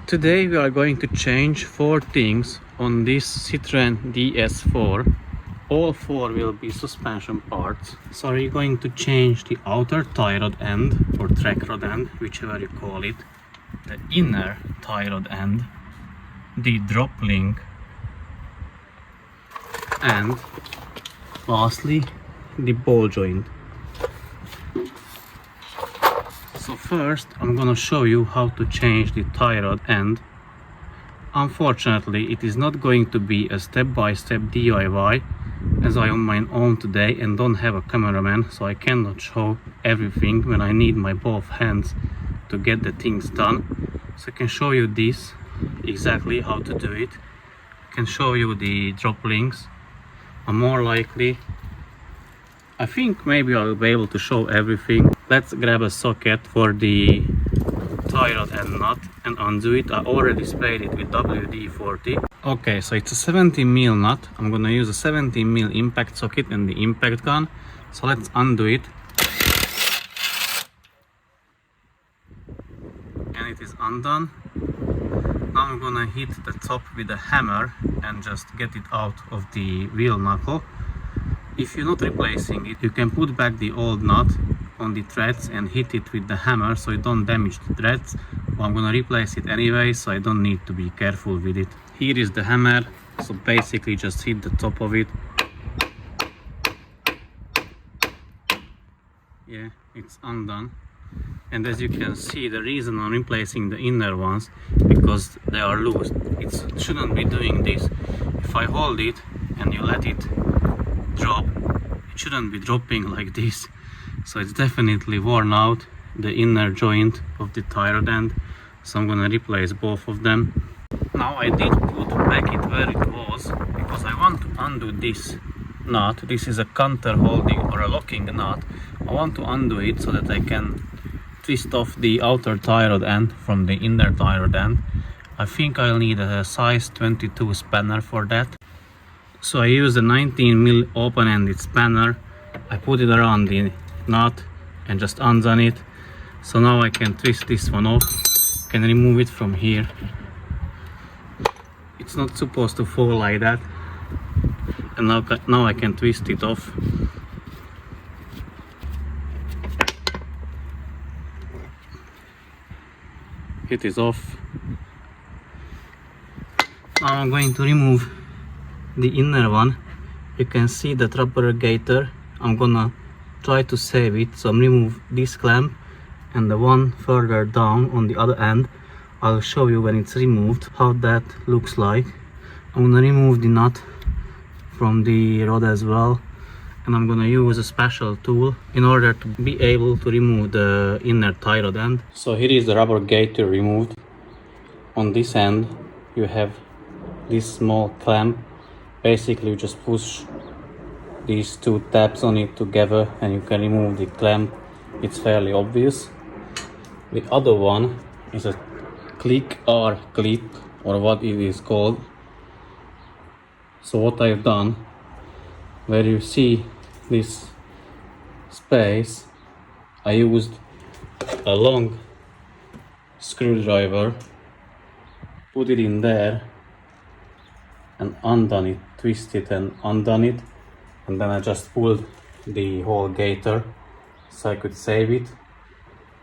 Today we are going to change 4 things on this Citroen DS4. All 4 will be suspension parts. So we're going to change the outer tie rod end or track rod end, whichever you call it, the inner tie rod end, the drop link, and lastly the ball joint. So first I'm gonna show you how to change the tie rod end. Unfortunately, it is not going to be a step-by-step DIY, as I am on my own today and don't have a cameraman, so I cannot show everything when I need my both hands to get the things done. So I can show you this, exactly how to do it. I can show you the drop links. I'm more likely, I think maybe I'll be able to show everything. Let's grab a socket for the tie rod and nut and undo it. I already sprayed it with WD-40. Okay, so it's a 17mm nut. I'm gonna use a 17mm impact socket and the impact gun. So let's undo it. And it is undone. Now I'm gonna hit the top with a hammer and just get it out of the wheel knuckle. If you're not replacing it, you can put back the old nut on the threads and hit it with the hammer so you don't damage the threads. But I'm gonna replace it anyway, so I don't need to be careful with it. Here is the hammer, so basically just hit the top of it. Yeah, it's undone. And as you can see, the reason I'm replacing the inner ones, because they are loose. It shouldn't be doing this. If I hold it and you let it drop, it shouldn't be dropping like this. So it's definitely worn out, the inner joint of the tie rod end. So I'm gonna replace both of them. Now I did put back it where it was because I want to undo this nut. This is a counter holding or a locking nut. I want to undo it so that I can twist off the outer tie rod end from the inner tie rod end. I think I'll need a size 22 spanner for that. So I use a 19mm open-ended spanner. I put it around the nut and just undone it. So now I can twist this one off, can remove it from here. It's not supposed to fall like that. And now I can twist it off. It is off. Now I'm going to remove the inner one. You can see that rubber gaiter. I'm gonna try to save it, so I'm remove this clamp and the one further down on the other end. I'll show you when it's removed how that looks like. I'm gonna remove the nut from the rod as well, and I'm gonna use a special tool in order to be able to remove the inner tie rod end. So here is the rubber gaiter removed. On this end you have this small clamp. Basically you just push these two tabs on it together and you can remove the clamp. It's fairly obvious. The other one is a click or clip, or what it is called. So what I've done, where you see this space, I used a long screwdriver, put it in there and undone it, twist it and undone it, and then I just pulled the whole gaiter so I could save it.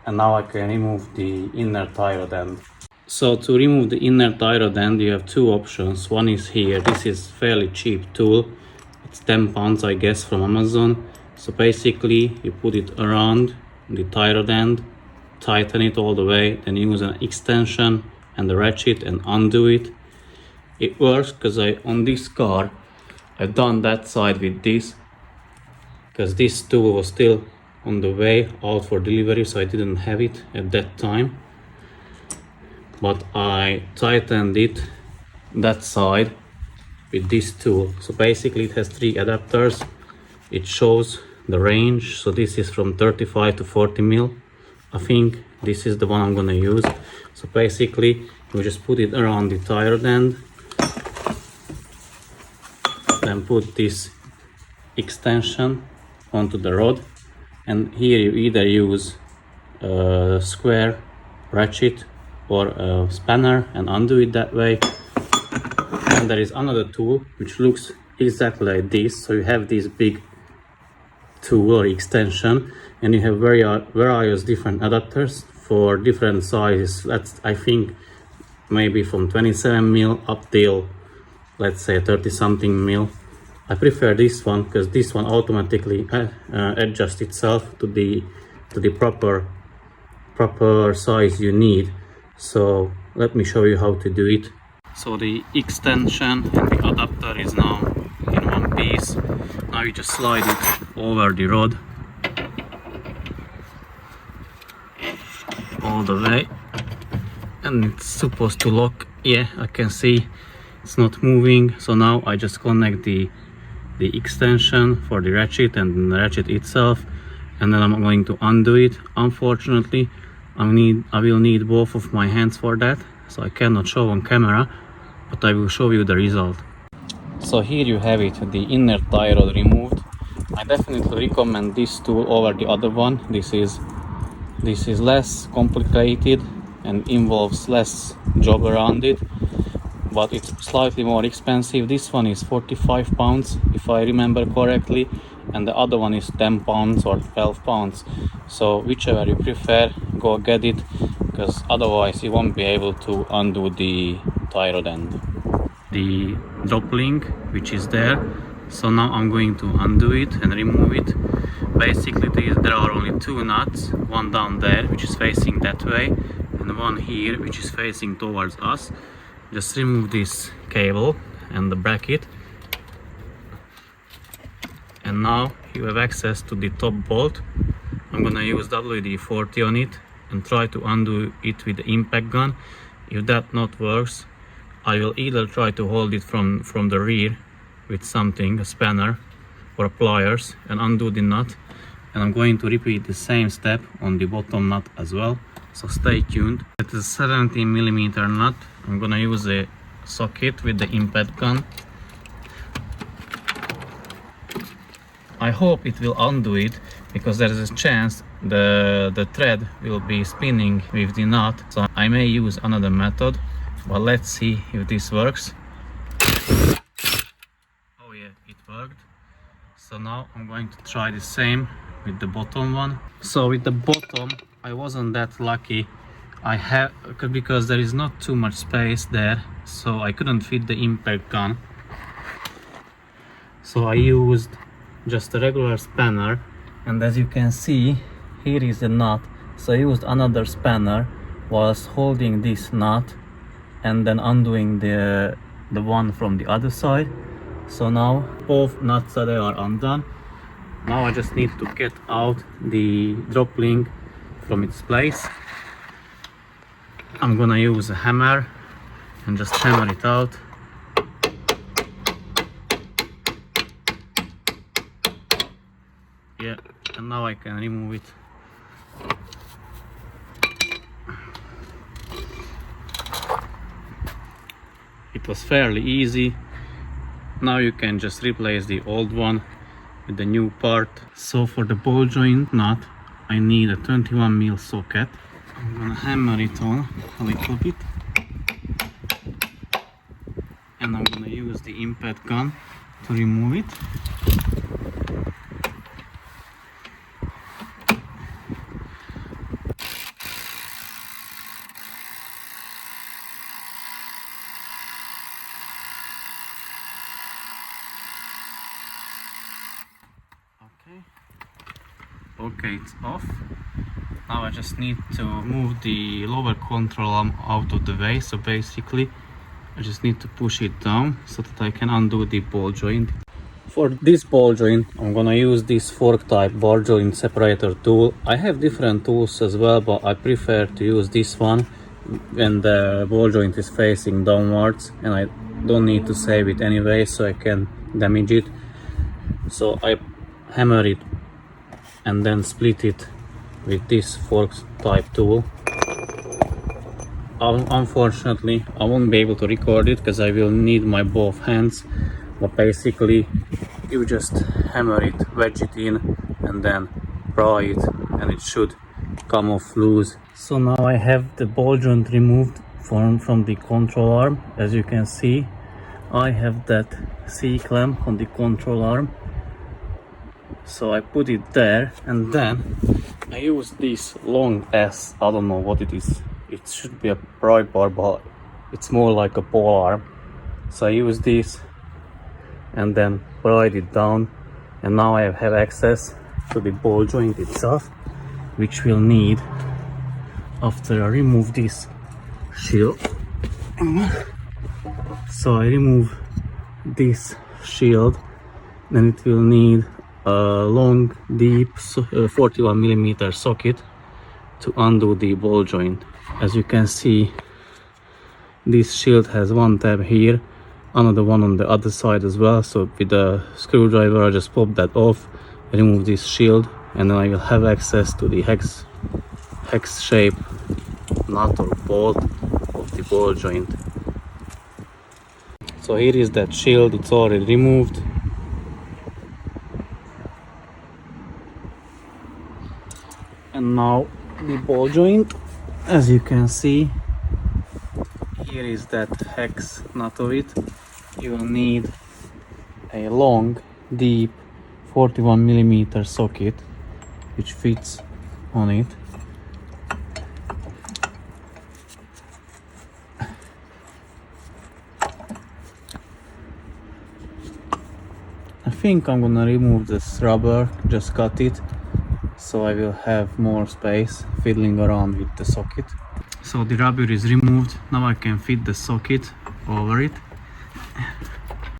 And now I can remove the inner tie rod end. So to remove the inner tie rod end you have two options. One is here. This is fairly cheap tool. It's £10 I guess from Amazon. So basically you put it around the tie rod end, tighten it all the way, then use an extension and the ratchet and undo it. It works because on this car I've done that side with this, because this tool was still on the way out for delivery, so I didn't have it at that time. But I tightened it that side with this tool. So basically it has 3 adapters. It shows the range, so this is from 35 to 40mm. I think this is the one I'm gonna use. So basically we just put it around the tie rod end, then put this extension onto the rod, and here you either use a square ratchet or a spanner and undo it that way. And there is another tool which looks exactly like this. So you have this big tool or extension, and you have various different adapters for different sizes. That's, I think, maybe from 27 mil up till, let's say, 30 something mil. I prefer this one because this one automatically adjusts itself to the proper size you need. So let me show you how to do it. So the extension and the adapter is now in one piece. Now you just slide it over the rod all the way, and it's supposed to lock. Yeah, I can see it's not moving. So now I just connect the extension for the ratchet and the ratchet itself, and then I'm going to undo it. Unfortunately, I will need both of my hands for that, so I cannot show on camera, but I will show you the result. So here you have it, the inner tie rod removed. I definitely recommend this tool over the other one. This is less complicated and involves less job around it, but it's slightly more expensive. This one is 45 pounds if I remember correctly, and the other one is 10 pounds or 12 pounds. So whichever you prefer, go get it, because otherwise you won't be able to undo the tie rod end. The drop link which is there, so now I'm going to undo it and remove it. Basically there are only two nuts, one down there which is facing that way, and one here which is facing towards us. Just remove this cable and the bracket, and now you have access to the top bolt. I'm gonna use WD-40 on it and try to undo it with the impact gun. If that not works, I will either try to hold it from the rear with something, a spanner or pliers, and undo the nut. And I'm going to repeat the same step on the bottom nut as well, so stay tuned. It is a 17mm nut. I'm gonna use a socket with the impact gun. I hope it will undo it, because there is a chance the thread will be spinning with the nut, so I may use another method, but let's see if this works. Oh yeah, it worked. So now I'm going to try the same with the bottom one. So with the bottom I wasn't that lucky. Because there is not too much space there, so I couldn't fit the impact gun. So I used just a regular spanner, and as you can see, here is the nut. So I used another spanner whilst holding this nut and then undoing the one from the other side. So now both nuts are undone. Now I just need to get out the drop link from its place. I'm gonna use a hammer and just hammer it out. Yeah, and now I can remove it. It was fairly easy. Now you can just replace the old one with the new part. So for the ball joint nut, I need a 21mm socket. I'm gonna hammer it on a little bit, and I'm gonna use the impact gun to remove it. Okay, it's off. Now I just need to move the lower control arm out of the way. So basically I just need to push it down so that I can undo the ball joint. For this ball joint I'm gonna use this fork type ball joint separator tool. I have different tools as well, but I prefer to use this one when the ball joint is facing downwards and I don't need to save it anyway, so I can damage it. So I hammer it and then split it with this fork type tool. Unfortunately I won't be able to record it because I will need my both hands, but basically you just hammer it, wedge it in, and then pry it, and it should come off loose. So now I have the ball joint removed from the control arm. As you can see, I have that C-clamp on the control arm. So I put it there, and then I use this long S, I don't know what it is. It should be a pry bar, but it's more like a pole arm. So I use this and then pried it down, and now I have access to the ball joint itself, which we'll need after I remove this shield. So I remove this shield, then it will need a long, deep 41mm socket to undo the ball joint. As you can see, this shield has one tab here, another one on the other side as well. So with a screwdriver I just pop that off, remove this shield, and then I will have access to the hex shape nut or bolt of the ball joint. So here is that shield, it's already removed. And now the ball joint, as you can see, here is that hex nut of it. You will need a long, deep 41mm socket which fits on it. I think I'm gonna remove this rubber, just cut it, so I will have more space fiddling around with the socket. So the rubber is removed, now I can fit the socket over it.